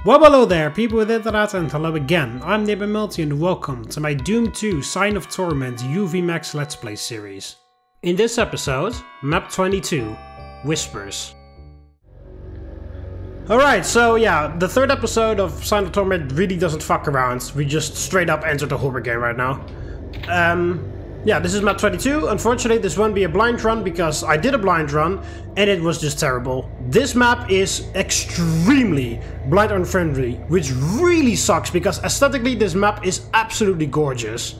Well, hello there, people with internet, and hello again. I'm TheMBmulti and welcome to my Doom 2 Sign of Torment UV Max Let's Play series. In this episode, map 22, Whispers. Alright, so yeah, the third episode of Sign of Torment really doesn't fuck around. We just straight up enter the horror game right now. Yeah, this is map 22. Unfortunately, this won't be a blind run because I did a blind run and it was just terrible. This map is extremely blind unfriendly, which really sucks because aesthetically this map is absolutely gorgeous.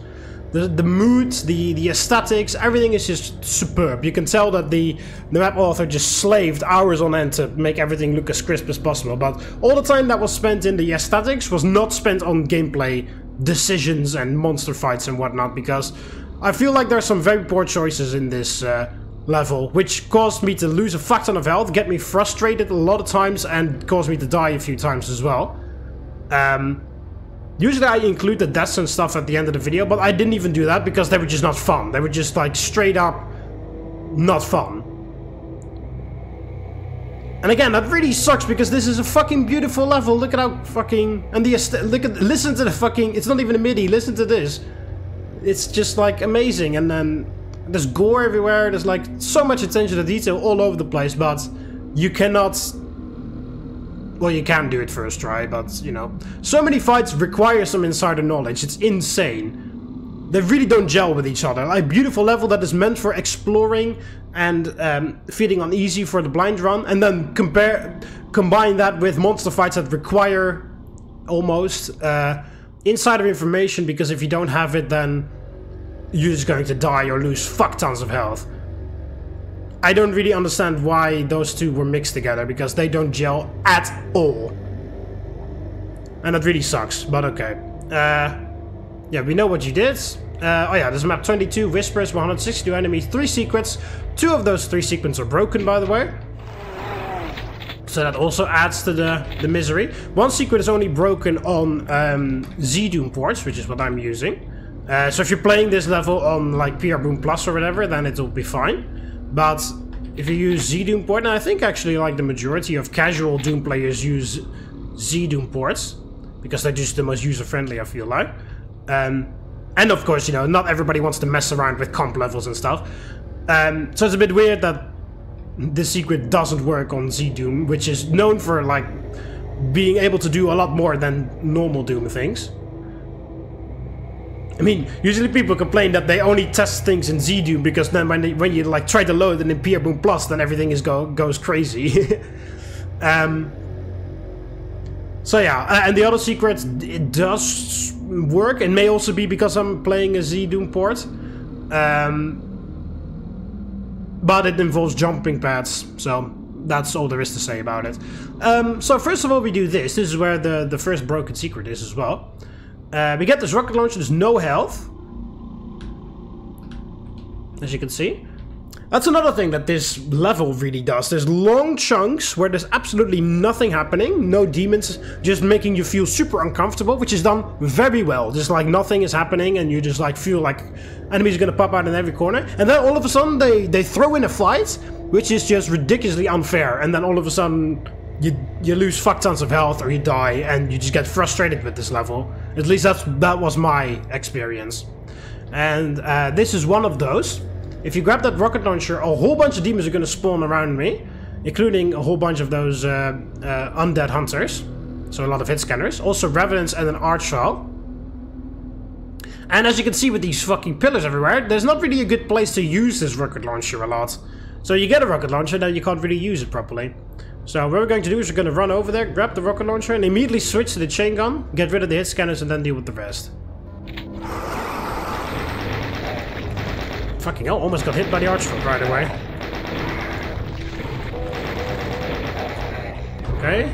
The mood, the aesthetics, everything is just superb. You can tell that the map author just slaved hours on end to make everything look as crisp as possible, but all the time that was spent in the aesthetics was not spent on gameplay decisions and monster fights and whatnot, because I feel like there's some very poor choices in this level, which caused me to lose a fuck ton of health, get me frustrated a lot of times, and caused me to die a few times as well. Usually I include the deaths and stuff at the end of the video, but I didn't even do that because they were just not fun. They were just like straight up not fun. And again, that really sucks because this is a fucking beautiful level. Look at how fucking... and listen to the fucking... it's not even a MIDI, listen to this. It's just like amazing, and then there's gore everywhere, there's like so much attention to detail all over the place, but you cannot... well, you can do it first try, but you know, so many fights require some insider knowledge, it's insane. They really don't gel with each other. Like, beautiful level that is meant for exploring and feeling uneasy for the blind run, and then combine that with monster fights that require almost insider information, because if you don't have it, then you're just going to die or lose fuck tons of health. I don't really understand why those two were mixed together, because they don't gel at all. And that really sucks, but okay. Yeah, we know what you did. Oh yeah, this is map 22, Whispers, 162 enemies, 3 secrets. 2 of those 3 secrets are broken, by the way. So that also adds to the misery. 1 secret is only broken on Z-Doom ports, which is what I'm using. So if you're playing this level on like PRBoom Plus or whatever, then it'll be fine. But if you use Z-Doom port, and I think actually like the majority of casual Doom players use Z-Doom ports, because they're just the most user-friendly, I feel like. And of course, you know, not everybody wants to mess around with comp levels and stuff. So it's a bit weird that this secret doesn't work on Z-Doom, which is known for like being able to do a lot more than normal Doom things. I mean, usually people complain that they only test things in Z-Doom because then when you like try to load it in PRBoom Plus, then everything goes crazy. So yeah, and the other secret, it does work. It may also be because I'm playing a Z-Doom port. But it involves jumping pads, so that's all there is to say about it. So first of all, we do this. This is where the first broken secret is as well. We get this rocket launcher, there's no health, as you can see. That's another thing that this level really does. There's long chunks where there's absolutely nothing happening, no demons, just making you feel super uncomfortable, which is done very well. Just like nothing is happening and you just like feel like enemies are gonna pop out in every corner. And then all of a sudden they throw in a fight, which is just ridiculously unfair. And then all of a sudden you lose fuck tons of health or you die and you just get frustrated with this level. At least that was my experience. And this is one of those. If you grab that rocket launcher, a whole bunch of demons are going to spawn around me, including a whole bunch of those undead hunters. So a lot of hit scanners. Also revenants and an archvile. And as you can see with these fucking pillars everywhere, there's not really a good place to use this rocket launcher a lot. So you get a rocket launcher, then you can't really use it properly. So what we're going to do is we're going to run over there, grab the rocket launcher, and immediately switch to the chain gun, get rid of the hit scanners, and then deal with the rest. Fucking hell, almost got hit by the archvile right away. Okay.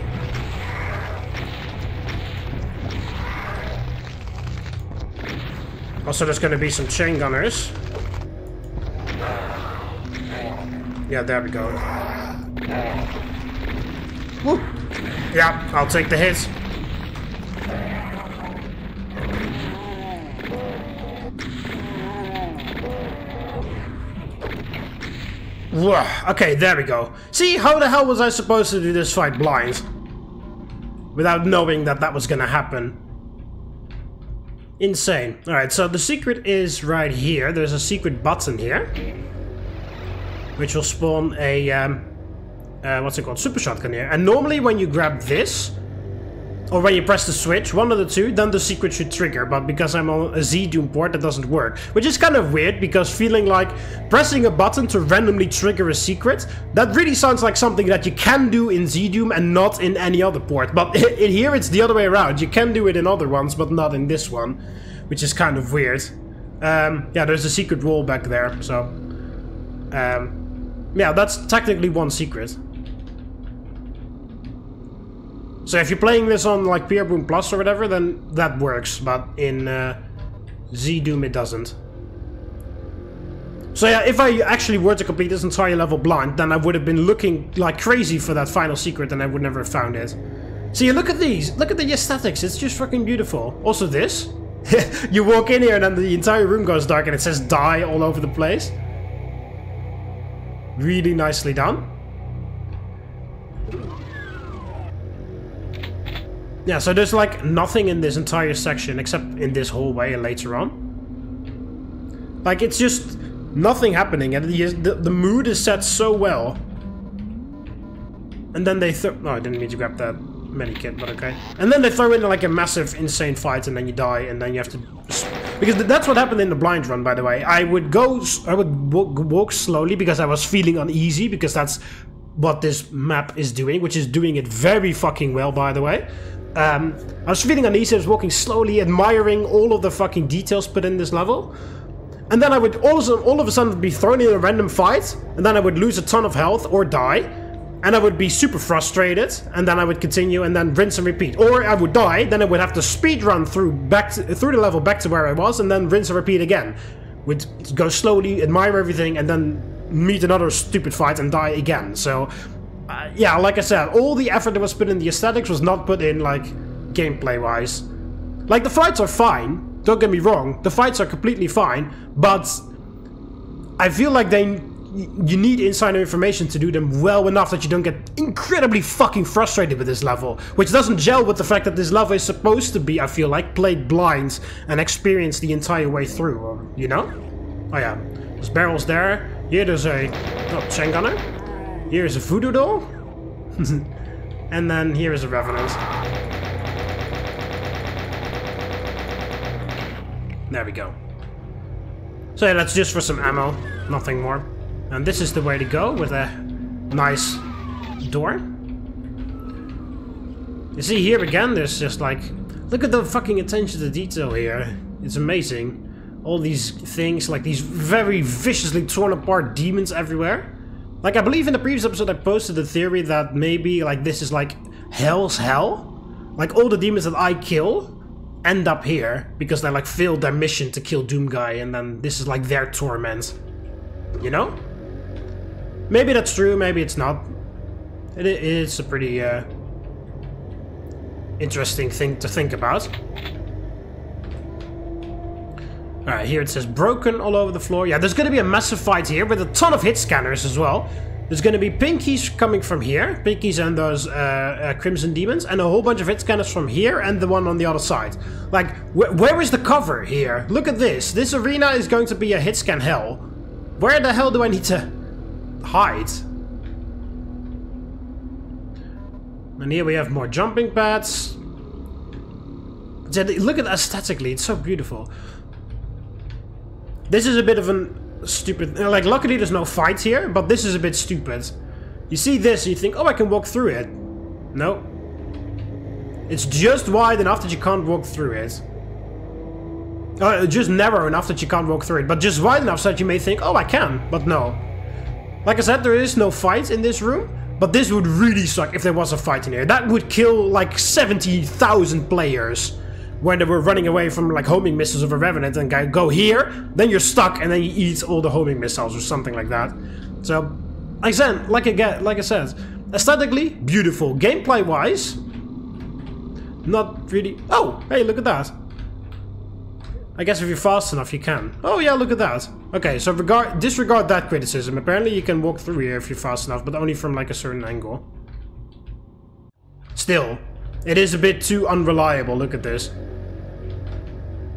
Also, there's going to be some chain gunners. Yeah, there we go. Woo. Yeah, I'll take the hit. Okay, there we go. See, how the hell was I supposed to do this fight blind? without knowing that that was gonna happen. Insane. Alright, so the secret is right here. There's a secret button here, which will spawn a, what's it called? Super shotgun here. And normally when you grab this, or when you press the switch, one of the two, then the secret should trigger. But because I'm on a Z-Doom port, that doesn't work. Which is kind of weird, because feeling like pressing a button to randomly trigger a secret, that really sounds like something that you can do in Z-Doom and not in any other port. But in here, it's the other way around. You can do it in other ones, but not in this one, which is kind of weird. Yeah, there's a secret wall back there, so... yeah, that's technically one secret. So if you're playing this on like Boom Plus or whatever, then that works, but in Z-Doom it doesn't. So yeah, if I actually were to complete this entire level blind, then I would have been looking like crazy for that final secret and I would never have found it. See, look at these! Look at the aesthetics, it's just fucking beautiful. Also this. You walk in here and then the entire room goes dark and it says die all over the place. Really nicely done. Yeah, so there's like nothing in this entire section except in this hallway and later on. Like, it's just nothing happening, and the mood is set so well. And then they oh, I didn't mean to grab that medikit, but okay. And then they throw in like a massive, insane fight, and then you die, and then you have to... Because that's what happened in the blind run, by the way. I would walk slowly because I was feeling uneasy, because that's what this map is doing, which is doing it very fucking well, by the way. I was feeling uneasy, I was walking slowly, admiring all of the fucking details put in this level. And then I would all of a sudden be thrown in a random fight, and then I would lose a ton of health or die, and I would be super frustrated, and then I would continue and then rinse and repeat. Or I would die, then I would have to speed run through the level back to where I was, and then rinse and repeat again. Would go slowly, admire everything, and then meet another stupid fight and die again. So... yeah, like I said, all the effort that was put in the aesthetics was not put in, like, gameplay-wise. Like, the fights are fine, don't get me wrong, the fights are completely fine, but I feel like you need insider information to do them well enough that you don't get incredibly fucking frustrated with this level, which doesn't gel with the fact that this level is supposed to be, I feel like, played blind and experienced the entire way through, you know? Oh yeah, there's barrels there, here there's a chain gunner. Here's a voodoo doll. And then here is a revenant. There we go. So yeah, that's just for some ammo, nothing more. And this is the way to go, with a nice door. You see here again, there's just like... Look at the fucking attention to detail here. It's amazing. All these things, like these very viciously torn apart demons everywhere. Like, I believe in the previous episode I posted the theory that maybe, like, this is like hell's hell. Like, all the demons that I kill end up here because they, like, failed their mission to kill Doomguy, and then this is, like, their torment. You know? Maybe that's true, maybe it's not. It's a pretty, interesting thing to think about. Alright, here it says broken all over the floor. Yeah, there's going to be a massive fight here with a ton of hit scanners as well. There's going to be pinkies coming from here. Pinkies and those crimson demons. And a whole bunch of hit scanners from here and the one on the other side. Like, where is the cover here? Look at this. This arena is going to be a hit scan hell. Where the hell do I need to hide? And here we have more jumping pads. Look at aesthetically, it's so beautiful. This is a bit of a stupid... Like, luckily there's no fight here, but this is a bit stupid. You see this and you think, oh, I can walk through it. No. It's just wide enough that you can't walk through it. Just narrow enough that you can't walk through it, but just wide enough so that you may think, oh, I can, but no. Like I said, there is no fight in this room, but this would really suck if there was a fight in here. That would kill, like, 70,000 players. When they were running away from, like, homing missiles of a Revenant and go here, then you're stuck and then you eat all the homing missiles or something like that. So, like I said, aesthetically, beautiful. Gameplay-wise, not really... Oh, hey, look at that. I guess if you're fast enough, you can. Oh, yeah, look at that. Okay, so disregard that criticism. Apparently you can walk through here if you're fast enough, but only from, like, a certain angle. Still... It is a bit too unreliable, look at this.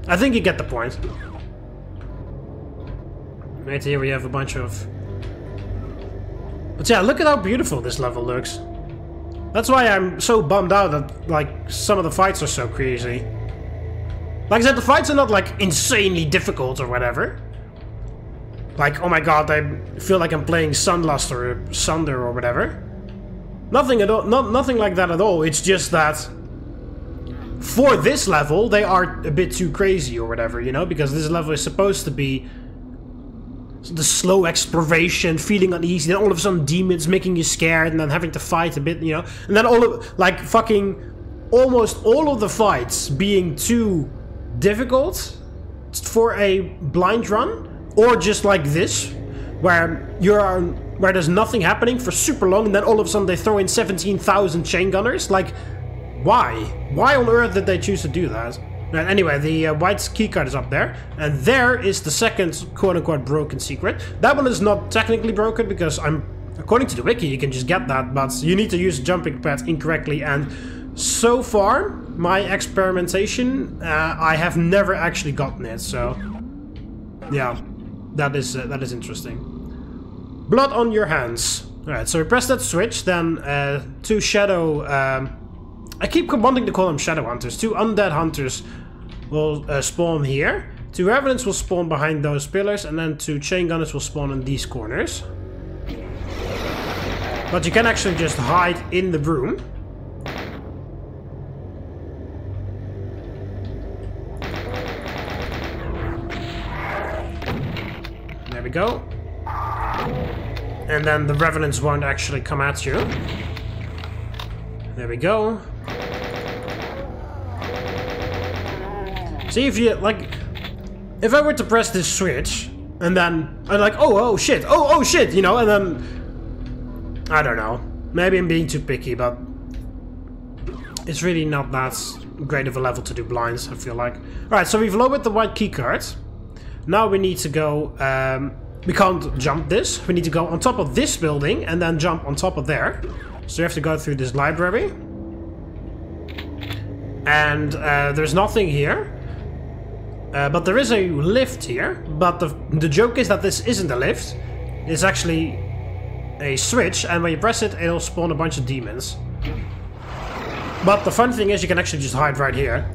I think you get the point. Right here we have a bunch of... But yeah, look at how beautiful this level looks. That's why I'm so bummed out that, like, some of the fights are so crazy. Like I said, the fights are not, like, insanely difficult or whatever. Like, oh my god, I feel like I'm playing Sunlust or Sunder or whatever. Nothing at all, nothing like that at all. It's just that for this level, they are a bit too crazy or whatever, you know? Because this level is supposed to be the slow exploration, feeling uneasy, then all of a sudden demons making you scared, and then having to fight a bit, you know? And then all of, like, fucking almost all of the fights being too difficult for a blind run, or just like this, where where there's nothing happening for super long, and then all of a sudden they throw in 17,000 chain gunners. Like, why? Why on earth did they choose to do that? Right, anyway, the white keycard is up there, and there is the second quote-unquote broken secret. That one is not technically broken, because according to the wiki, you can just get that, but you need to use the jumping pad incorrectly, and so far, my experimentation, I have never actually gotten it, so yeah, that is interesting. Blood on your hands. Alright, so we press that switch, then two shadow... I keep wanting to call them shadow hunters. Two undead hunters will spawn here. Two revenants will spawn behind those pillars, and then two chain gunners will spawn in these corners. But you can actually just hide in the room. There we go. And then the revenants won't actually come at you. There we go. See, if you, like, if I were to press this switch, and then I'm like, oh shit, oh shit, you know, and then, I don't know, maybe I'm being too picky, but it's really not that great of a level to do blinds, I feel like. Alright, so we've lowered the white keycard. Now we need to go, we can't jump this, we need to go on top of this building, and then jump on top of there. So you have to go through this library. And there's nothing here. But there is a lift here. But the joke is that this isn't a lift. It's actually a switch, and when you press it, it'll spawn a bunch of demons. But the fun thing is you can actually just hide right here.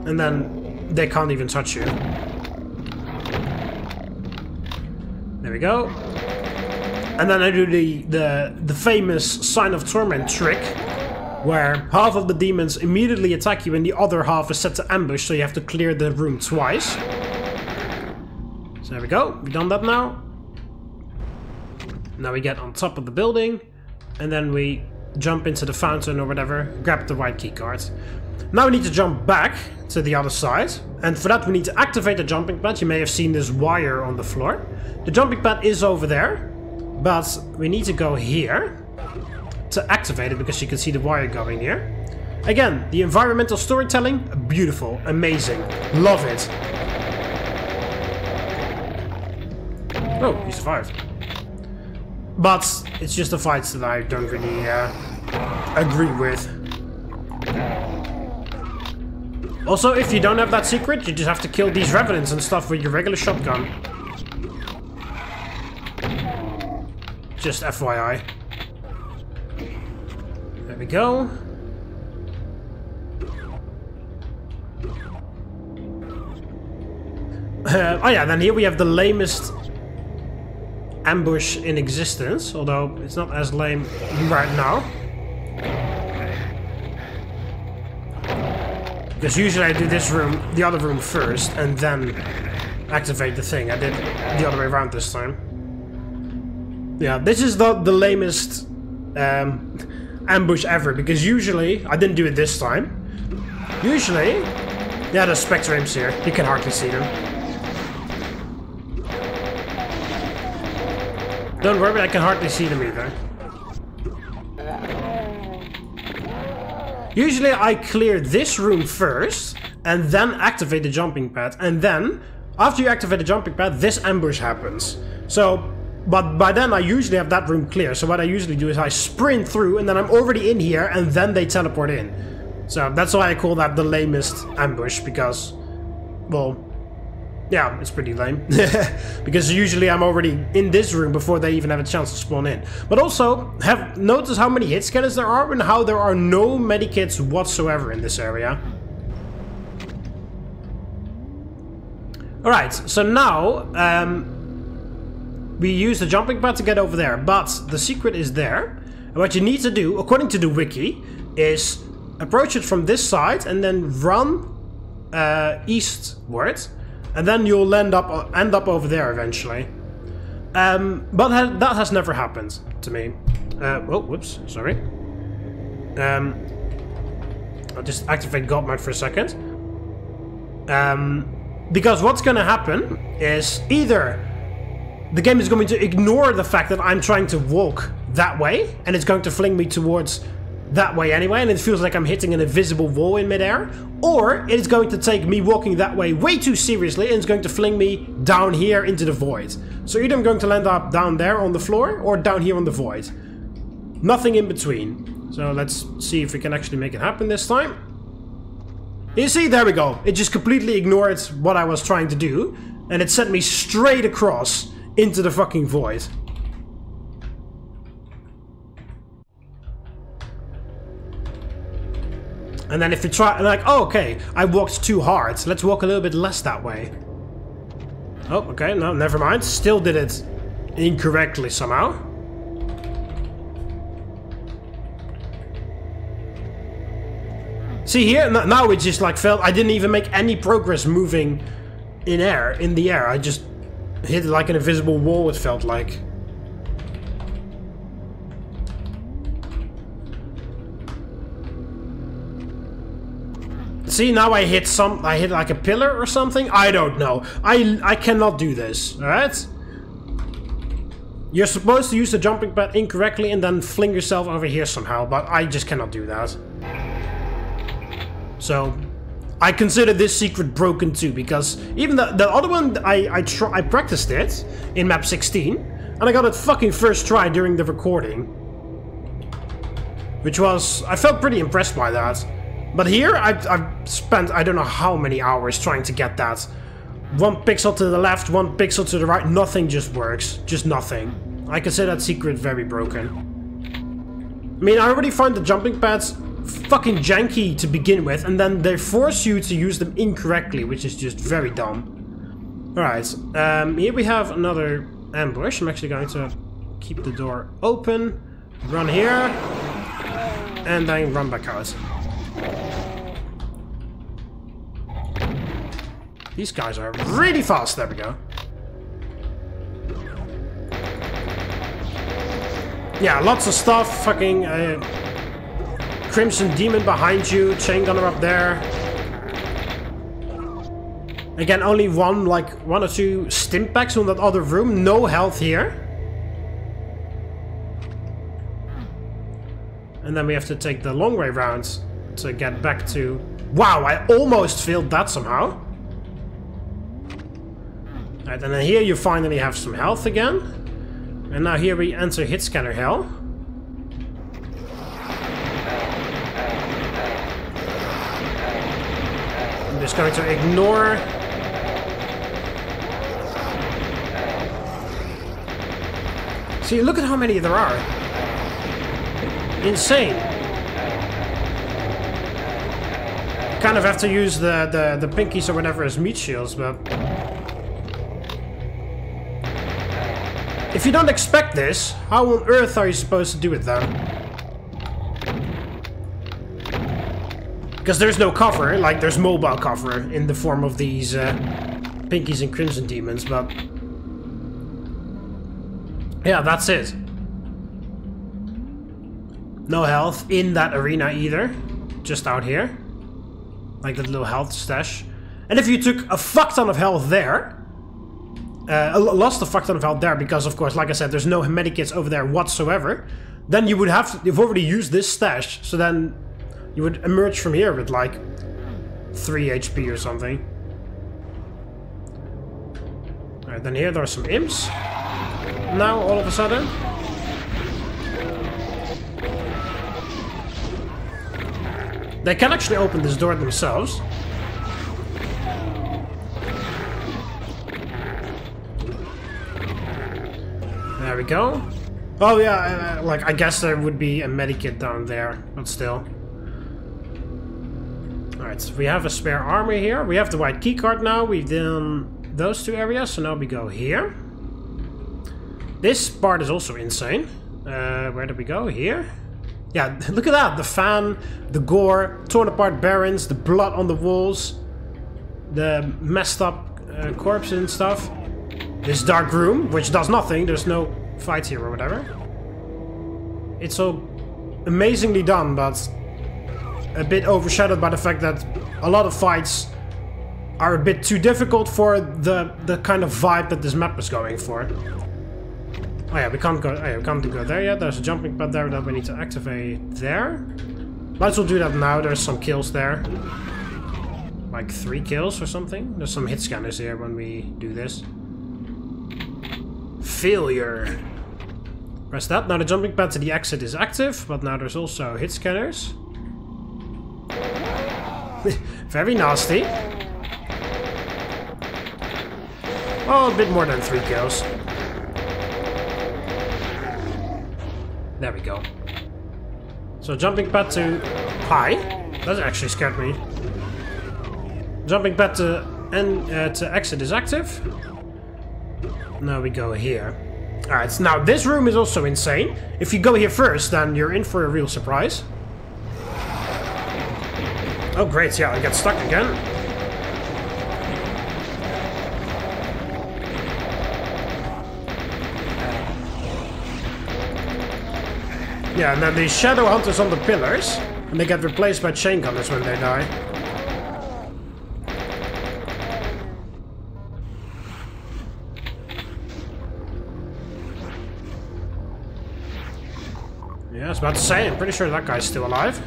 And then they can't even touch you. There we go. And then I do the famous Sign of Torment trick, where half of the demons immediately attack you and the other half is set to ambush, so you have to clear the room twice. So there we go, we've done that now. Now we get on top of the building, and then we jump into the fountain or whatever, grab the white keycard. Now we need to jump back to the other side, and for that we need to activate the jumping pad. You may have seen this wire on the floor. The jumping pad is over there, but we need to go here to activate it, because you can see the wire going here. Again, the environmental storytelling, beautiful, amazing, love it. Oh, he survived. But it's just the fights that I don't really agree with. Also, if you don't have that secret, you just have to kill these revenants and stuff with your regular shotgun. Just FYI. There we go. Oh yeah, then here we have the lamest ambush in existence, although it's not as lame right now. Because usually I do this room, the other room first, and then activate the thing. I did the other way around this time. Yeah, this is the lamest ambush ever, because usually, I didn't do it this time. Usually, yeah, there's spectre imps here. You can hardly see them. Don't worry, I can hardly see them either. Usually I clear this room first, and then activate the jumping pad, and then, after you activate the jumping pad, this ambush happens. So, But by then I usually have that room clear, so what I usually do is I sprint through and then I'm already in here and then they teleport in. So that's why I call that the lamest ambush, because, well, yeah, it's pretty lame. Because usually I'm already in this room before they even have a chance to spawn in. But also, have noticed how many hit scanners there are and how there are no medikits whatsoever in this area. Alright, so now we use the jumping pad to get over there, but the secret is there. And what you need to do, according to the wiki, is approach it from this side and then run eastward. And then you'll end up over there eventually. But that has never happened to me. Oh, whoops, sorry. I'll just activate God mode for a second. Because what's gonna happen is either the game is going to ignore the fact that I'm trying to walk that way, and it's going to fling me towards that way anyway, and it feels like I'm hitting an invisible wall in midair, or it's going to take me walking that way way too seriously and it's going to fling me down here into the void. So either I'm going to land up down there on the floor or down here on the void. Nothing in between. So let's see if we can actually make it happen this time. You see, there we go. It just completely ignored what I was trying to do, and it sent me straight across into the fucking void. And then if you try, like, oh, okay, I walked too hard. Let's walk a little bit less that way. Oh, okay, no, never mind. Still did it incorrectly somehow. See here, now it just like felt, I didn't even make any progress moving in the air. I just hit like an invisible wall, it felt like. See, now I hit like a pillar or something? I don't know. I cannot do this, alright? You're supposed to use the jumping pad incorrectly and then fling yourself over here somehow, but I just cannot do that. So, I consider this secret broken too, because even the other one, I practiced it in map 16, and I got it fucking first try during the recording. Which was, I felt pretty impressed by that. But here, I've spent I don't know how many hours trying to get that. One pixel to the left, one pixel to the right, nothing just works. Just nothing. I consider that secret very broken. I mean, I already find the jumping pads fucking janky to begin with, and then they force you to use them incorrectly, which is just very dumb. Alright, here we have another ambush. I'm actually going to keep the door open, run here, and then run back out. These guys are really fast. There we go. Yeah, lots of stuff. Fucking Crimson Demon behind you. Chain Gunner up there. Again, only one or two stim packs on that other room. No health here. And then we have to take the long way round to get back to... Wow, I almost failed that somehow. Alright, and then here you finally have some health again. And now here we enter hit scanner hell. I'm just going to ignore... See, look at how many there are. Insane. Kind of have to use the pinkies or whatever as meat shields, but... If you don't expect this, how on earth are you supposed to do it then? Because there's no cover, like there's mobile cover in the form of these pinkies and crimson demons, but... Yeah, that's it. No health in that arena either. Just out here. Like that little health stash. And if you took a fuck ton of health there... lost a fuck ton of health there because, of course, like I said, there's no medikits over there whatsoever. Then you would have to... You've already used this stash, so then you would emerge from here with, like, 3 HP or something. Alright, then here there are some imps. now, all of a sudden. They can actually open this door themselves. There we go. Oh yeah, like I guess there would be a medikit down there, but still. Alright, so we have a spare armor here. We have the white keycard now. We've done those two areas, so now we go here. This part is also insane. Where did we go? Here? Yeah, look at that. The fan, the gore, torn apart barons, the blood on the walls, the messed up corpses and stuff. This dark room, which does nothing. There's no fight here or whatever. It's so amazingly done, but a bit overshadowed by the fact that a lot of fights are a bit too difficult for the kind of vibe that this map is going for. Oh yeah, we can't go. Oh yeah, we can't go there yet. There's a jumping pad there that we need to activate there. Might as well do that now. There's some kills there, like 3 kills or something. There's some hit scanners here when we do this. Failure. Press that. Now the jumping pad to the exit is active, but now there's also hit scanners. Very nasty. Oh, a bit more than 3 kills. There we go. So jumping pad to high. That actually scared me. Jumping pad to exit is active. Now we go here. Alright, so now this room is also insane. If you go here first, then you're in for a real surprise. Oh great, yeah, I got stuck again. Yeah, and then these shadow hunters on the pillars, and they get replaced by chain gunners when they die. Yeah, I was about to say, I'm pretty sure that guy's still alive.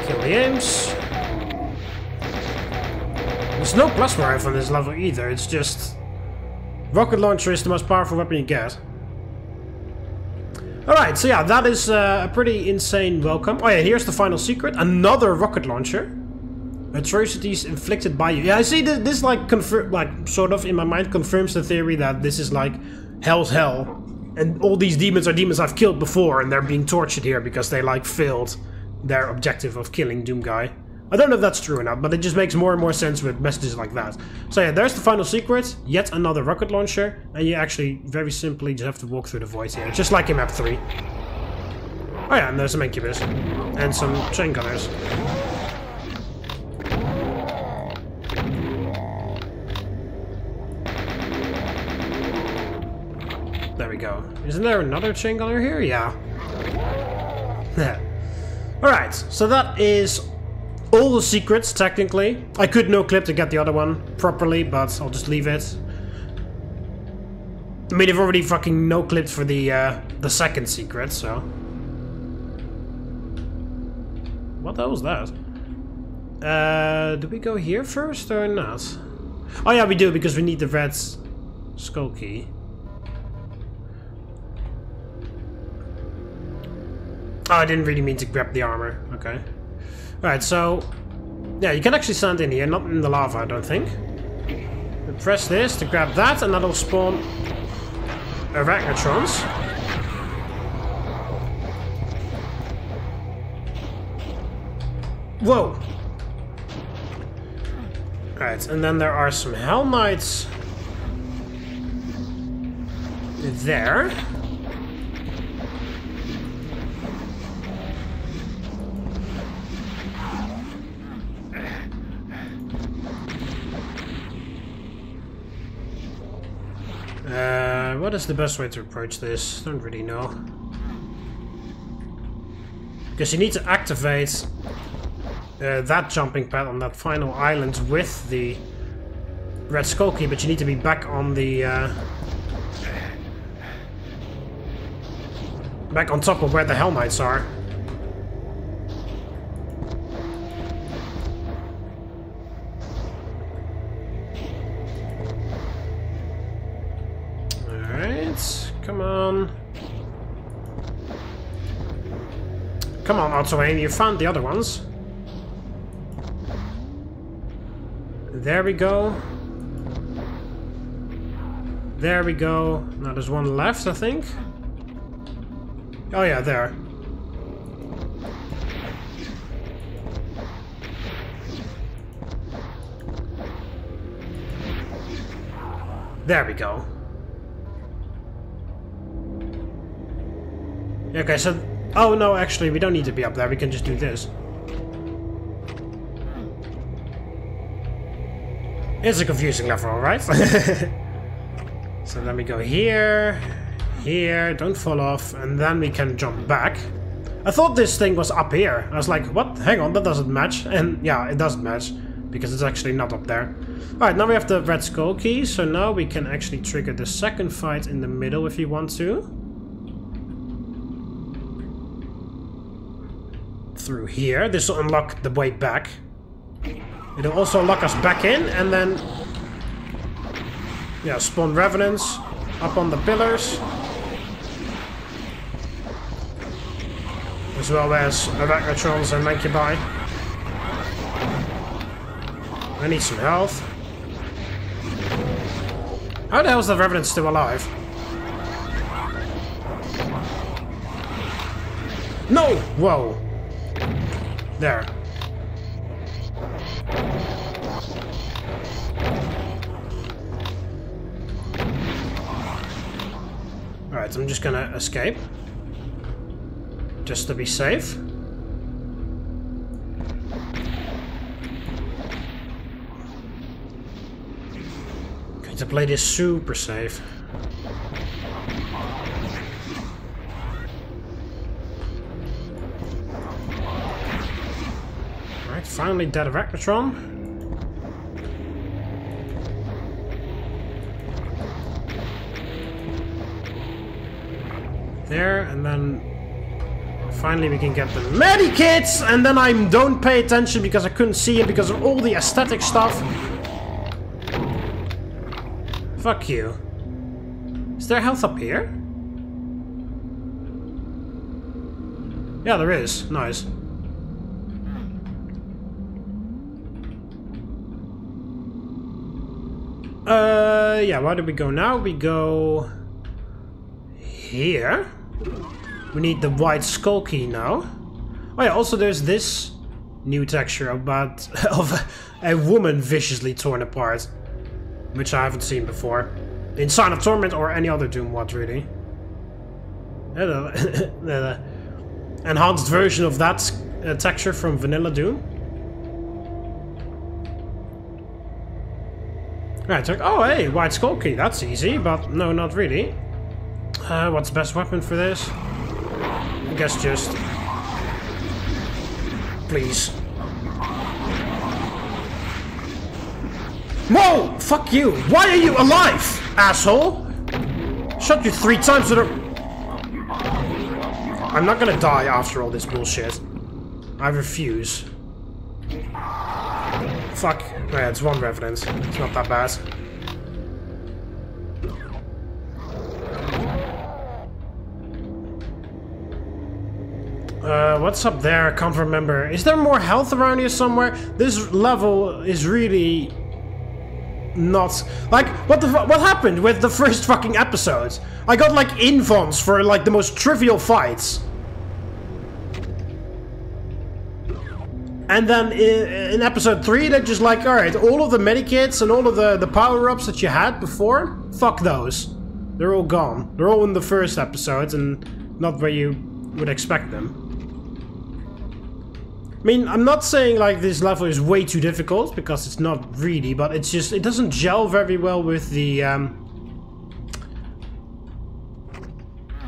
Kill the imps. There's no plasma rifle on this level either, it's just... Rocket launcher is the most powerful weapon you get. Alright, so yeah, that is a pretty insane welcome. Oh yeah, here's the final secret. Another rocket launcher. Atrocities inflicted by you. Yeah, I see this like sort of in my mind confirms the theory that this is like hell's hell. And all these demons are demons I've killed before and they're being tortured here because they like failed their objective of killing Doom Guy. I don't know if that's true or not, but it just makes more and more sense with messages like that. So yeah, there's the final secret, yet another rocket launcher, and you actually very simply just have to walk through the void here, just like in map 3. Oh yeah, and there's some incubus, and some chain gunners. There we go. Isn't there another chain gunner here? Yeah. Alright, so that is all the secrets, technically. I could no-clip to get the other one properly, but I'll just leave it. I mean, I've already fucking no-clipped for the second secret, so... What the hell was that? Do we go here first or not? Oh yeah, we do, because we need the red skull key. Oh, I didn't really mean to grab the armor. Okay. Alright, so... Yeah, you can actually stand in here, not in the lava, I don't think. We press this to grab that, and that'll spawn... Arachnotrons. Whoa! Alright, and then there are some Hell Knights... there. What is the best way to approach this? Don't really know. Because you need to activate that jumping pad on that final island with the red skull key, but you need to be back on the back on top of where the Hell Knights are. Alright, come on. Come on, Otto-Wayne, you found the other ones. There we go. There we go. Now there's one left, I think. Oh yeah, there. There we go. Okay, so... Oh no, actually, we don't need to be up there. We can just do this. It's a confusing level, alright? So then we go here, here, don't fall off, and then we can jump back. I thought this thing was up here. I was like, what? Hang on, that doesn't match. And yeah, it doesn't match, because it's actually not up there. Alright, now we have the red skull key, so now we can actually trigger the second fight in the middle if you want to. Through here. This will unlock the way back. It'll also lock us back in, and then... yeah, spawn revenants up on the pillars. As well as Arachnotrons and Mancubi. I need some health. How the hell is the revenant still alive? No! Whoa! There. Alright, I'm just gonna escape. Just to be safe. Going to play this super safe. Alright, finally dead Arachnotron. There, and then finally we can get the medikits, and then I don't pay attention because I couldn't see it because of all the aesthetic stuff. Fuck you. Is there health up here? Yeah, there is. Nice. Yeah, where do we go now? We go... here. We need the white skull key now. Oh yeah, also there's this new texture about of a woman viciously torn apart, which I haven't seen before in Sign of Torment or any other Doom mod, really. The enhanced version of that texture from Vanilla Doom. Right, like, oh hey, white skull key, that's easy, but no, not really. What's the best weapon for this? I guess just... please. Whoa! Fuck you! Why are you alive, asshole? Shot you 3 times with a... I'm not gonna die after all this bullshit. I refuse. Fuck. Oh yeah, it's one revenant. It's not that bad. What's up there? I can't remember. Is there more health around here somewhere? This level is really... not... like, what happened with the first fucking episode? I got, like, invons for, like, the most trivial fights. And then in episode 3, they're just like, alright, all of the medikits and all of the power-ups that you had before, fuck those. They're all gone. They're all in the first episode and not where you would expect them. I mean, I'm not saying like this level is way too difficult, because it's not really, but it's just, it doesn't gel very well with the,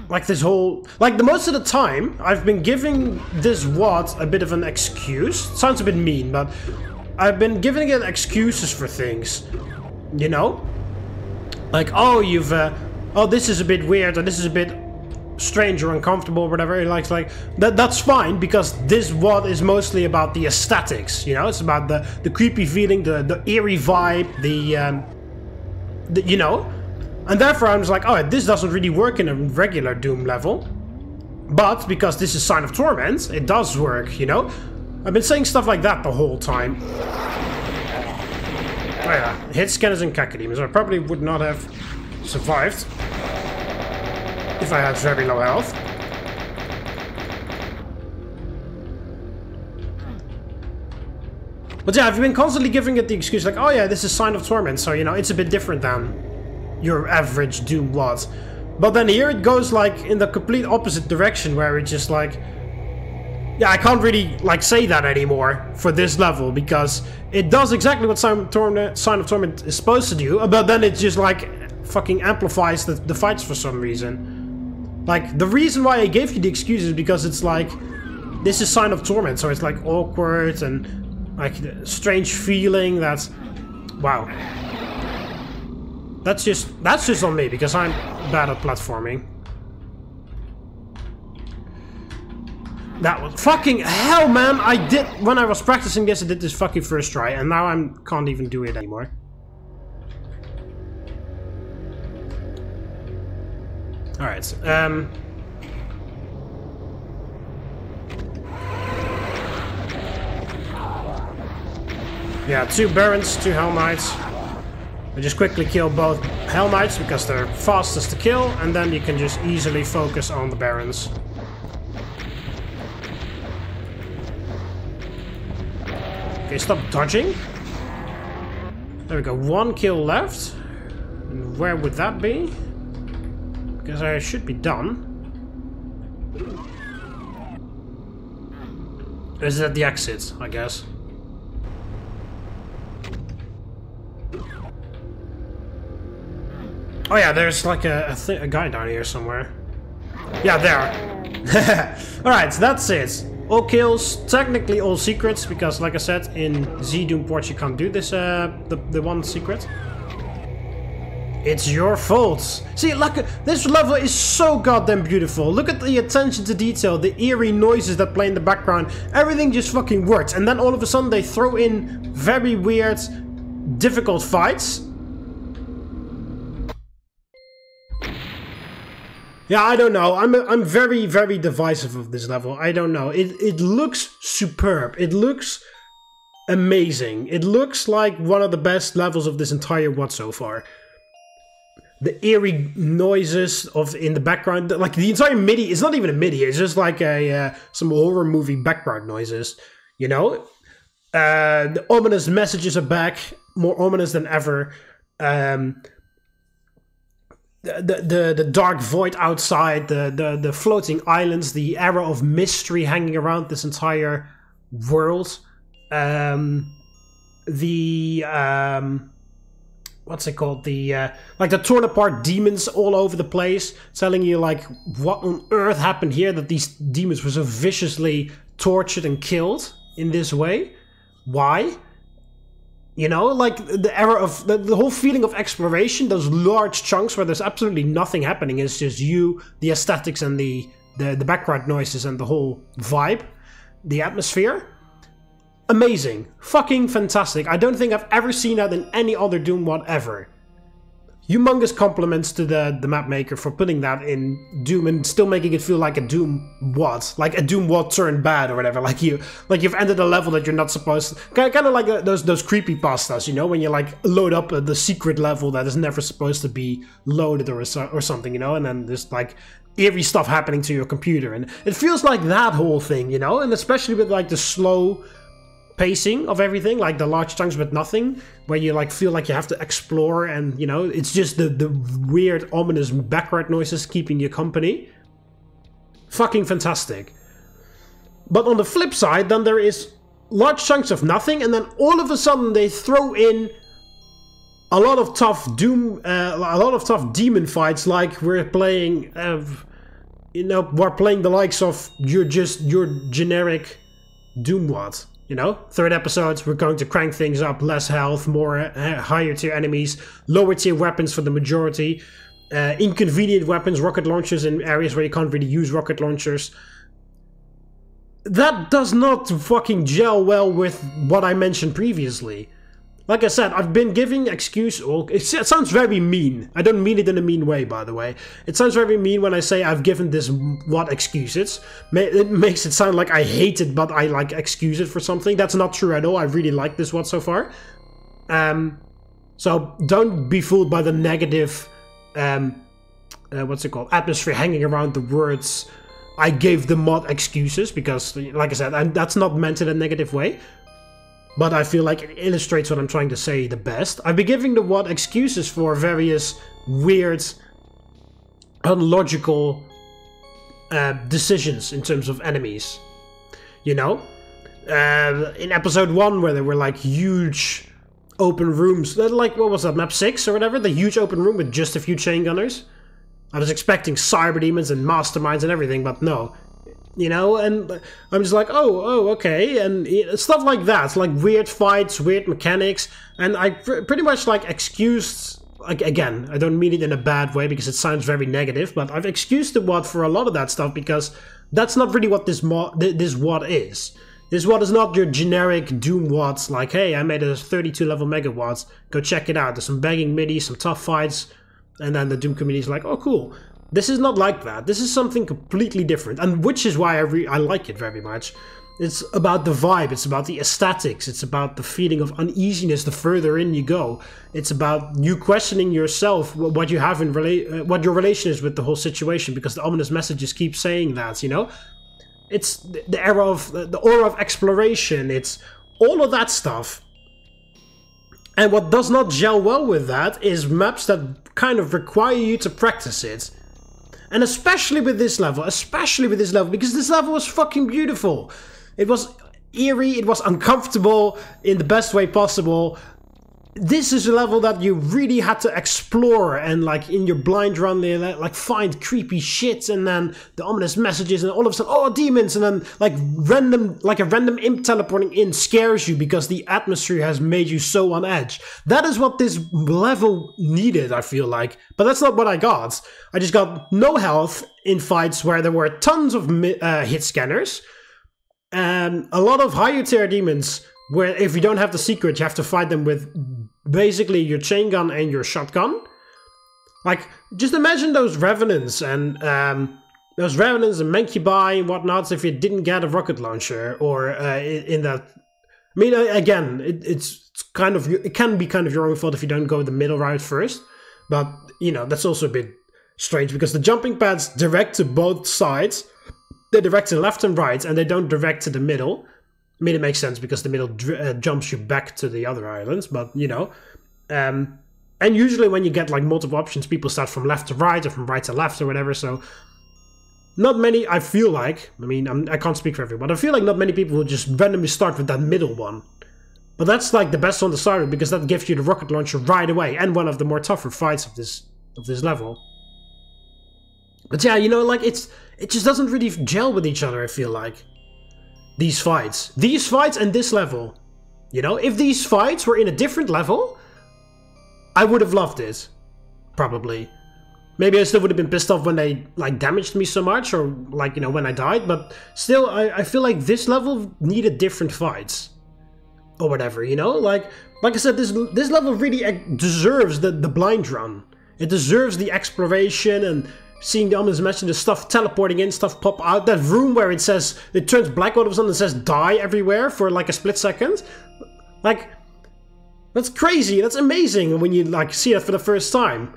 like this whole, like the most of the time, I've been giving this WOD a bit of an excuse. Sounds a bit mean, but I've been giving it excuses for things, you know? Like, oh, you've, oh, this is a bit weird, or this is a bit strange or uncomfortable or whatever. Like that's fine, because this WOD is mostly about the aesthetics, you know? It's about the creepy feeling, the eerie vibe, the you know? And therefore I was like, oh, this doesn't really work in a regular Doom level. But because this is Sign of Torment, it does work, you know? I've been saying stuff like that the whole time. Oh yeah, hit scanners and cacodemons. I probably would not have survived if I had very low health. But yeah, I've been constantly giving it the excuse like, oh yeah, this is Sign of Torment, so you know, it's a bit different than your average Doom was. But then here it goes like in the complete opposite direction, where it's just like, yeah, I can't really like say that anymore for this level, because it does exactly what Sign of Torment is supposed to do, but then it just like fucking amplifies the fights for some reason. Like, the reason why I gave you the excuse is because it's like, this is Sign of Torment, so it's like awkward and like strange feeling that, wow. That's just on me, because I'm bad at platforming. That was fucking hell, man. I did, when I was practicing this, I did this fucking first try, and now I can't even do it anymore. Alright, yeah, 2 Barons, 2 Hell Knights. I just quickly kill both Hell Knights because they're fastest to kill, and then you can just easily focus on the Barons. Okay, stop dodging. There we go, 1 kill left. And where would that be? Because I should be done. Is it at the exit, I guess? Oh yeah, there's like a guy down here somewhere. Yeah, there. Alright, so that's it. All kills, technically all secrets, because like I said, in Z-Doom ports you can't do this, the one secret. It's your fault. See, look, this level is so goddamn beautiful. Look at the attention to detail, the eerie noises that play in the background. Everything just fucking works. And then all of a sudden they throw in very weird, difficult fights. Yeah, I don't know. I'm very, very divisive of this level. I don't know. It looks superb. It looks amazing. It looks like one of the best levels of this entire WOD so far. The eerie noises in the background, like the entire MIDI. It's not even a MIDI. It's just like some horror movie background noises. You know, the ominous messages are back, more ominous than ever. The dark void outside, the floating islands, the era of mystery hanging around this entire world. What's it called? Like the torn apart demons all over the place, telling you like what on earth happened here that these demons were so viciously tortured and killed in this way. Why? You know, like the era of the whole feeling of exploration, those large chunks where there's absolutely nothing happening. It's just you, the aesthetics, and the background noises and the whole vibe, the atmosphere. Amazing. Fucking fantastic. I don't think I've ever seen that in any other Doom WOD ever. Humongous compliments to the map maker for putting that in Doom and still making it feel like a Doom WOD. Like a Doom WOD turned bad or whatever. Like you've entered a level that you're not supposed to. Kind of like those creepypastas, you know, when you like load up the secret level that is never supposed to be loaded or something, you know, and then there's like eerie stuff happening to your computer. And it feels like that whole thing, you know, and especially with like the slow pacing of everything, like the large chunks but nothing, where you like feel like you have to explore, and you know, it's just the weird ominous background noises keeping you company. Fucking fantastic. But on the flip side, then there is large chunks of nothing, and then all of a sudden they throw in a lot of tough Doom, a lot of tough demon fights, like we're playing, you know, we're playing the likes of your generic Doom WOD. You know, 3rd episodes, we're going to crank things up, less health, more higher tier enemies, lower tier weapons for the majority, inconvenient weapons, rocket launchers in areas where you can't really use rocket launchers. That does not fucking gel well with what I mentioned previously. Like I said, I've been giving excuse. Well, it sounds very mean. I don't mean it in a mean way, by the way. It sounds very mean when I say I've given this what excuses. It makes it sound like I hate it, but I like excuse it for something. That's not true at all. I really like this what so far. So don't be fooled by the negative, what's it called, atmosphere hanging around the words. I gave the mod excuses because, like I said, that's not meant in a negative way. But I feel like it illustrates what I'm trying to say the best. I've been giving the what excuses for various weird, unlogical decisions in terms of enemies. You know? In episode 1 where there were like huge open rooms, like, what was that, map 6 or whatever? The huge open room with just a few chain gunners. I was expecting cyber demons and masterminds and everything, but no. You know, and I'm just like, oh, okay, and stuff like that, like weird fights, weird mechanics, and I pretty much like excused, like, again, I don't mean it in a bad way because it sounds very negative, but I've excused the WOD for a lot of that stuff because that's not really what this WOD is. This WOD is not your generic Doom WODs, like, hey, I made a 32 level Mega WOD, go check it out, there's some banging midis, some tough fights, and then the Doom community is like, oh, cool. This is not like that. This is something completely different, and which is why I like it very much. It's about the vibe, it's about the aesthetics, it's about the feeling of uneasiness the further in you go. It's about you questioning yourself, what you have in what your relation is with the whole situation, because the ominous messages keep saying that, you know? It's the era of the aura of exploration, it's all of that stuff. And what does not gel well with that is maps that kind of require you to practice it. And especially with this level, because this level was fucking beautiful. It was eerie, it was uncomfortable in the best way possible. This is a level that you really had to explore and, like, in your blind run there, like, find creepy shit, and then the ominous messages, and all of a sudden, oh, demons, and then, like, a random imp teleporting in scares you because the atmosphere has made you so on edge. That is what this level needed, I feel like. But that's not what I got. I just got no health in fights where there were tons of hit scanners, and a lot of higher tier demons where if you don't have the secret, you have to fight them with basically your chain gun and your shotgun. Like, just imagine those revenants and Mancubi and whatnot if you didn't get a rocket launcher, or in that. I mean, again, it's kind of, it can be kind of your own fault if you don't go the middle route first, but you know, that's also a bit strange because the jumping pads direct to both sides. They direct to left and right, and they don't direct to the middle. I mean, it makes sense because the middle jumps you back to the other islands, but, you know. And usually when you get, like, multiple options, people start from left to right or from right to left or whatever, so... Not many, I feel like, I mean, I can't speak for everyone, but I feel like not many people will just randomly start with that middle one. But that's, like, the best one to start with, because that gives you the rocket launcher right away, and one of the more tougher fights of this level. But yeah, you know, like, it just doesn't really gel with each other, I feel like. These fights and this level, you know, if these fights were in a different level, I would have loved it, probably. Maybe I still would have been pissed off when they, like, damaged me so much, or, like, you know, when I died, but still, I feel like this level needed different fights, or whatever, you know, like I said, this level really deserves the blind run. It deserves the exploration and seeing the ominous message, the stuff teleporting in, stuff pop out. That room where it says, it turns black all of a sudden and says die everywhere for like a split second. Like, that's crazy, that's amazing when you like see it for the first time.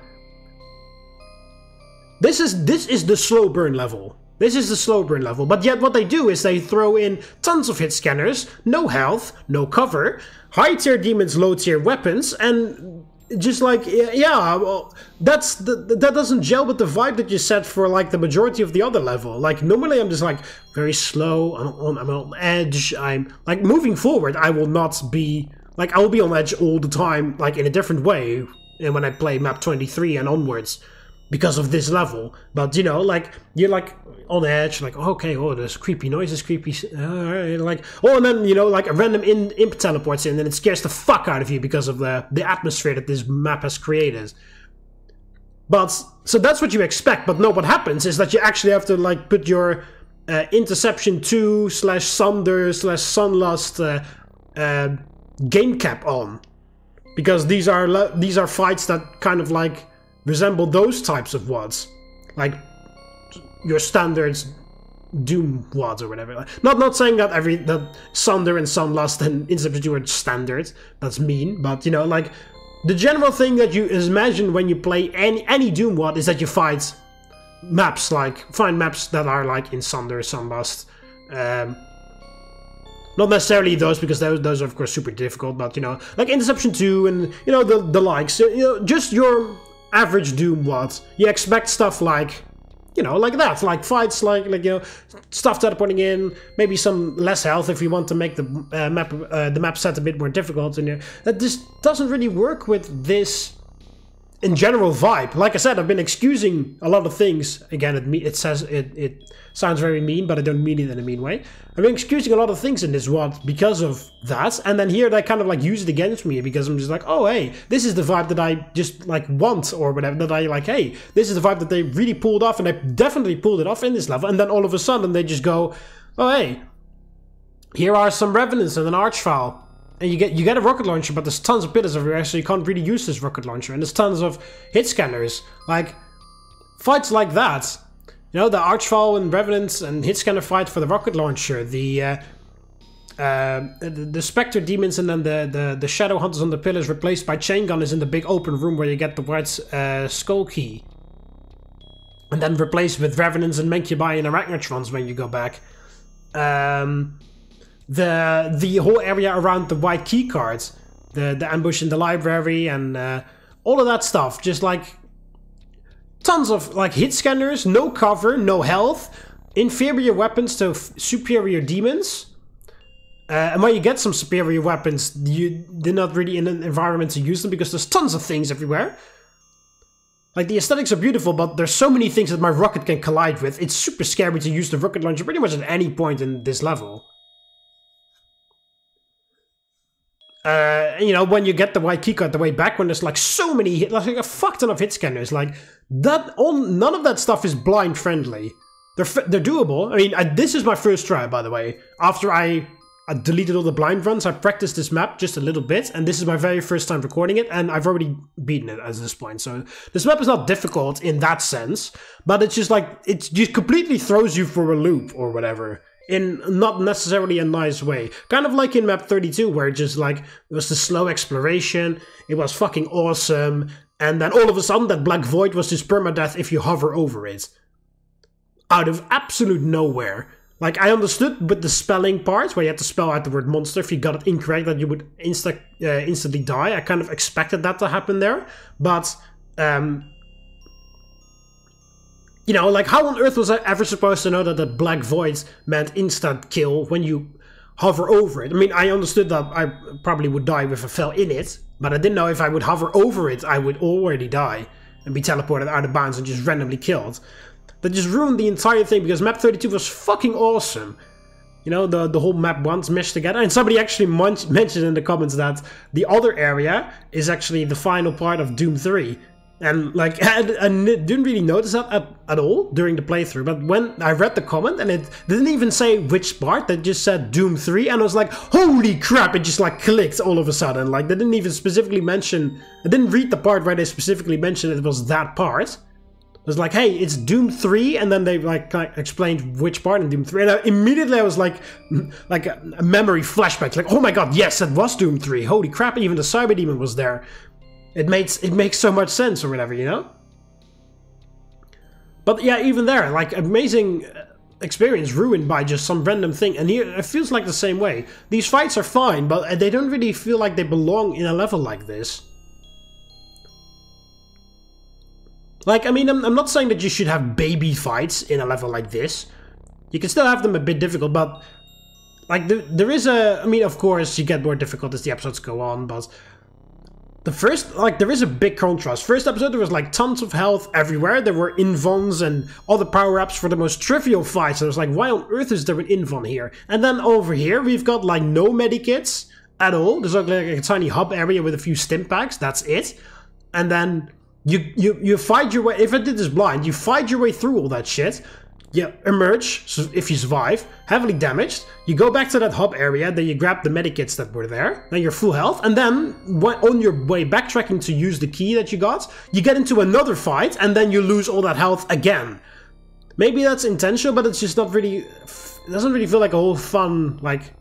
This is the slow burn level. This is the slow burn level, but yet what they do is they throw in tons of hit scanners, no health, no cover, high tier demons, low tier weapons, and just like, yeah, well, that doesn't gel with the vibe that you set for like the majority of the other level. Like normally I'm just like very slow, I'm on edge, I'm like moving forward I will not be, like I will be on edge all the time, like in a different way, and when I play map 23 and onwards because of this level. But you know, like you're like on edge, like okay, oh there's creepy noises, creepy, like oh, and then you know like a random imp teleports in and it scares the fuck out of you because of the atmosphere that this map has created. But so that's what you expect, but no, what happens is that you actually have to like put your interception 2/sunder/sunlust game cap on. because these are fights that kind of like resemble those types of WODs, like your standards Doom WODs or whatever. Not saying that that Sunder and Sunlust and Inception 2 are standard. That's mean, but you know, like the general thing that you imagine when you play any Doom WOD is that you find maps that are like in Sunder, Sunlust. Not necessarily those, because those are of course super difficult, but you know, like Inception 2 and you know the likes. You know, just your average Doom WOD. You expect stuff like, you know, like that, like fights, like you know, stuff teleporting in, maybe some less health if you want to make the map set a bit more difficult. And you know, that just doesn't really work with this in general vibe. Like I said, I've been excusing a lot of things. Again, it sounds very mean, but I don't mean it in a mean way. I've been excusing a lot of things in this WOD because of that, and then here they kind of like use it against me because I'm just like, oh hey, this is the vibe that I just like want or whatever, that I like, hey, this is the vibe that they really pulled off, and they definitely pulled it off in this level, and then all of a sudden they just go, oh hey, here are some Revenants and an Archvile. And you get a rocket launcher, but there's tons of pillars everywhere, so you can't really use this rocket launcher. And there's tons of hit scanners. Like, fights like that. You know, the Archvile and Revenants and hit scanner fight for the rocket launcher. The Spectre demons and then the Shadow Hunters on the pillars replaced by Chain Gunners in the big open room where you get the white skull key. And then replaced with Revenants and Mencubi and Arachnotrons when you go back. The whole area around the white key cards, the ambush in the library, and all of that stuff. Just like tons of like hit scanners, no cover, no health, inferior weapons to superior demons. And when you get some superior weapons, they're not really in an environment to use them because there's tons of things everywhere. Like, the aesthetics are beautiful, but there's so many things that my rocket can collide with. It's super scary to use the rocket launcher pretty much at any point in this level. You know, when you get the white keycard the way back, when there's like so many like a fuck ton of hit scanners, like that, none of that stuff is blind friendly. They're doable. I mean, this is my first try, by the way. After I deleted all the blind runs, I practiced this map just a little bit, and this is my very first time recording it, and I've already beaten it at this point. So this map is not difficult in that sense, but it's just like, it just completely throws you for a loop or whatever. In not necessarily a nice way. Kind of like in map 32, where it just like, it was the slow exploration, it was fucking awesome, and then all of a sudden that black void was just permadeath if you hover over it. Out of absolute nowhere. Like, I understood with the spelling part, where you had to spell out the word monster, if you got it incorrect that you would instantly die. I kind of expected that to happen there, but you know, like, how on earth was I ever supposed to know that the black void meant instant kill when you hover over it? I mean, I understood that I probably would die if I fell in it, but I didn't know if I would hover over it, I would already die and be teleported out of bounds and just randomly killed. That just ruined the entire thing, because map 32 was fucking awesome. You know, the whole map once meshed together. And somebody actually mentioned in the comments that the other area is actually the final part of Doom 3. And like, I didn't really notice that at all during the playthrough, but when I read the comment and it didn't even say which part, they just said Doom 3, and I was like, holy crap, it just like clicked all of a sudden. Like, they didn't even specifically mention, I didn't read the part where they specifically mentioned it was that part. It was like, hey, it's Doom 3, and then they like explained which part in Doom 3, and immediately I was like a memory flashback, like, oh my god, yes, that was Doom 3, holy crap, even the Cyber Demon was there. It makes so much sense or whatever, you know? But yeah, even there, like, amazing experience ruined by just some random thing. And here, it feels like the same way. These fights are fine, but they don't really feel like they belong in a level like this. Like, I mean, I'm not saying that you should have baby fights in a level like this. You can still have them a bit difficult, but like, there is a... I mean, of course, you get more difficult as the episodes go on, but... The first, like, there is a big contrast. First episode, there was, like, tons of health everywhere. There were invons and other power-ups for the most trivial fights. And I was like, why on earth is there an invon here? And then over here, we've got, like, no medikits at all. There's, like a tiny hub area with a few stim packs. That's it. And then you fight your way... If I did this blind, you fight your way through all that shit. you emerge, so if you survive, heavily damaged, you go back to that hub area, then you grab the medikits that were there, then you're full health, and then on your way backtracking to use the key that you got, you get into another fight, and then you lose all that health again. Maybe that's intentional, but it's just not really, it doesn't really feel like a whole fun, like,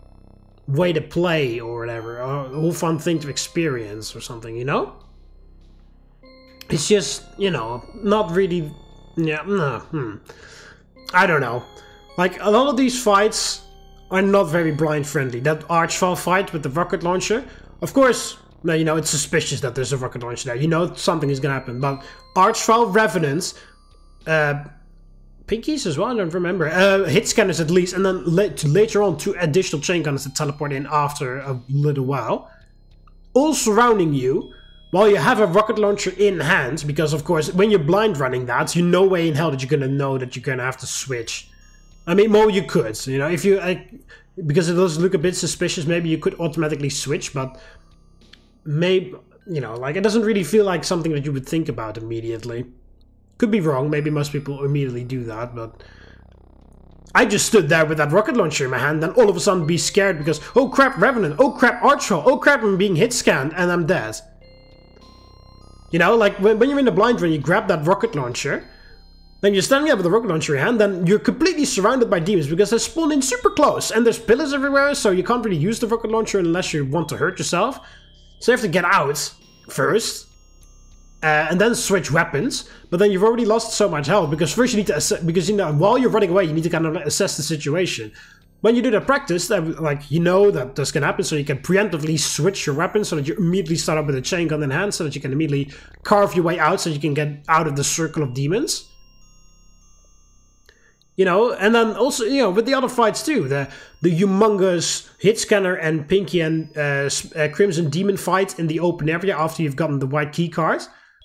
way to play or whatever, or a whole fun thing to experience or something, you know? It's just, you know, not really, yeah, no, I don't know. Like, a lot of these fights are not very blind friendly. That Archvile fight with the rocket launcher, of course, you know, it's suspicious that there's a rocket launcher there. You know something is gonna happen, but Archvile, Revenants, Pinkies as well, I don't remember. Hit scanners at least, and then later on 2 additional chain gunners that teleport in after a little while. All surrounding you, while you have a rocket launcher in hand, because of course, when you're blind running that, you no way in hell that you're gonna know that you're gonna have to switch. I mean, well, you could, you know, if you, because it does look a bit suspicious, maybe you could automatically switch, but maybe, you know, like, it doesn't really feel like something that you would think about immediately. Could be wrong, maybe most people immediately do that, but I just stood there with that rocket launcher in my hand, then all of a sudden be scared because, oh crap, Revenant, oh crap, Archvile, oh crap, I'm being hit scanned, and I'm dead. You know, like, when you're in the blind run, you grab that rocket launcher, then you're standing there with the rocket launcher in your hand, then you're completely surrounded by demons because they spawn in super close, and there's pillars everywhere, so you can't really use the rocket launcher unless you want to hurt yourself. So you have to get out first, and then switch weapons, but then you've already lost so much health, because first you need to assess, because, you know, while you're running away, you need to kind of assess the situation. When you do that practice, like, you know that this can happen, so you can preemptively switch your weapon so that you immediately start up with a chain gun in hand, so that you can immediately carve your way out, so you can get out of the circle of demons. You know, and then also, you know, with the other fights too, the humongous hit scanner and Pinky and Crimson Demon fight in the open area after you've gotten the white key card.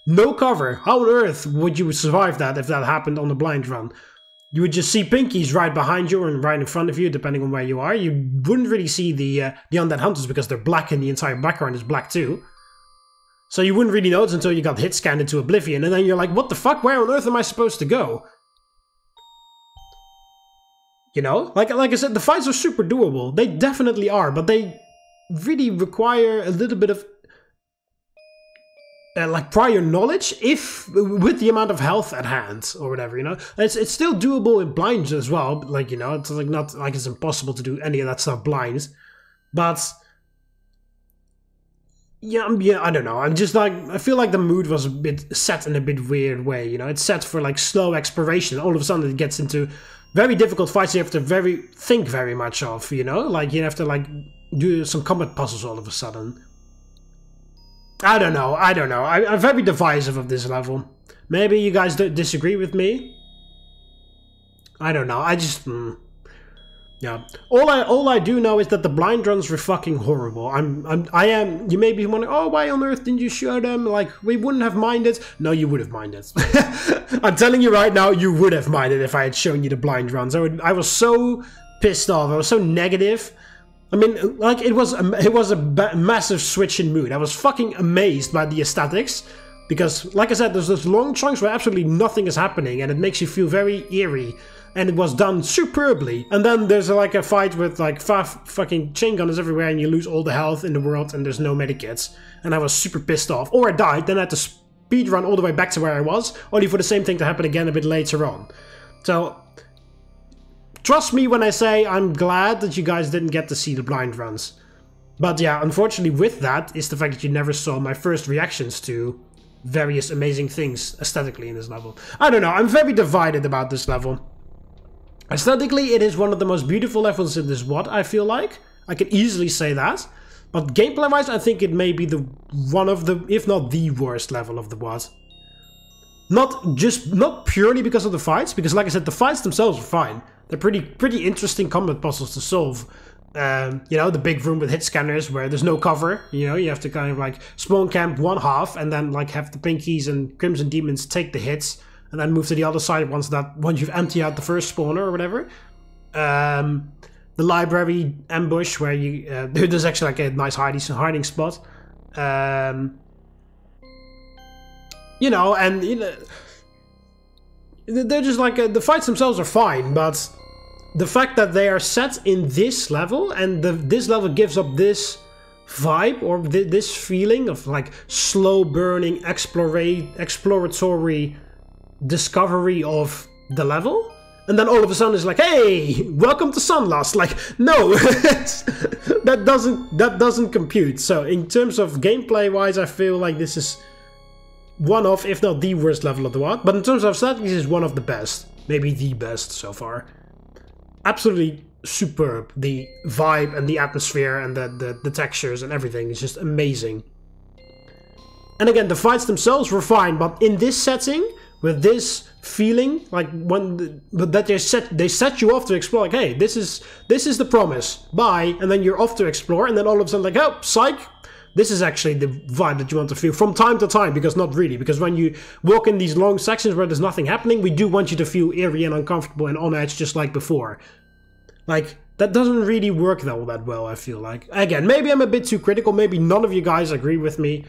No cover. How on earth would you survive that if that happened on the blind run? You would just see Pinkies right behind you and right in front of you, depending on where you are. You wouldn't really see the undead hunters because they're black and the entire background is black too. So you wouldn't really notice until you got hit scanned into oblivion, and then you're like, what the fuck? Where on earth am I supposed to go? You know? Like I said, the fights are super doable. They definitely are, but they really require a little bit of like prior knowledge, if with the amount of health at hand or whatever, you know. It's still doable in blinds as well, like, you know, it's like not like it's impossible to do any of that stuff blind, but yeah, I don't know. I'm just like, I feel like the mood was a bit set in a bit weird way, you know. It's set for like slow exploration. All of a sudden it gets into very difficult fights you have to think very much of, you know. Like you have to like do some combat puzzles all of a sudden. I don't know. I'm very divisive of this level. Maybe you guys don't disagree with me. I don't know. I just yeah. All I do know is that the blind runs were fucking horrible. I am. You may be wondering, oh, why on earth didn't you show them? Like, we wouldn't have minded. No, you would have minded. I'm telling you right now, you would have minded if I had shown you the blind runs. I was so pissed off. I was so negative. I mean, like, it was a massive switch in mood. I was fucking amazed by the aesthetics, because, like I said, there's those long chunks where absolutely nothing is happening, and it makes you feel very eerie, and it was done superbly. And then there's like a fight with like 5 fucking chain gunners everywhere, and you lose all the health in the world, and there's no medikits, and I was super pissed off. Or I died, then I had to speed run all the way back to where I was, only for the same thing to happen again a bit later on. So trust me when I say I'm glad that you guys didn't get to see the blind runs. But yeah, unfortunately with that is the fact that you never saw my first reactions to various amazing things aesthetically in this level. I don't know, I'm very divided about this level. Aesthetically, it is one of the most beautiful levels in this WOD, I feel like. I can easily say that. But gameplay-wise, I think it may be one of the, if not the worst level of the WOD. Not purely because of the fights, because like I said, the fights themselves are fine. They're pretty interesting combat puzzles to solve. You know, the big room with hit scanners where there's no cover. You know, you have to kind of like spawn camp one half and then like have the Pinkies and Crimson Demons take the hits and then move to the other side once you've emptied out the first spawner or whatever. The library ambush where you there's actually like a nice hiding spot. You know, and you know, they're just like, the fights themselves are fine, but the fact that they are set in this level, and this level gives up this vibe, or this feeling of like slow burning exploratory discovery of the level, and then all of a sudden it's like, hey, welcome to Sunlust. Like, no, that doesn't compute. So in terms of gameplay wise, I feel like this is one of, if not the worst level of the WoD, but in terms of aesthetics, this is one of the best, maybe the best so far. Absolutely superb. The vibe and the atmosphere and the textures and everything is just amazing. And again, the fights themselves were fine, but in this setting, with this feeling, like that they set you off to explore, like, hey, this is the promise, bye, and then you're off to explore, and then all of a sudden, like, oh, psych, this is actually the vibe that you want to feel from time to time, because not really, because when you walk in these long sections where there's nothing happening, we do want you to feel eerie and uncomfortable and on edge just like before. Like, that doesn't really work that well, I feel like. Again, maybe I'm a bit too critical, maybe none of you guys agree with me.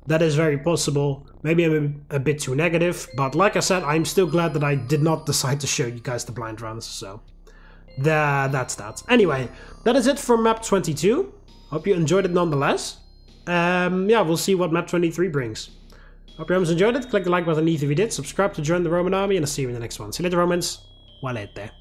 That is very possible. Maybe I'm a bit too negative, but like I said, I'm still glad that I did not decide to show you guys the blind runs, so that's that. Anyway, that is it for map 22. Hope you enjoyed it nonetheless. Yeah, we'll see what map 23 brings. Hope you guys enjoyed it. Click the like button if you did. Subscribe to join the Roman army, and I'll see you in the next one. See you later, Romans. Valete.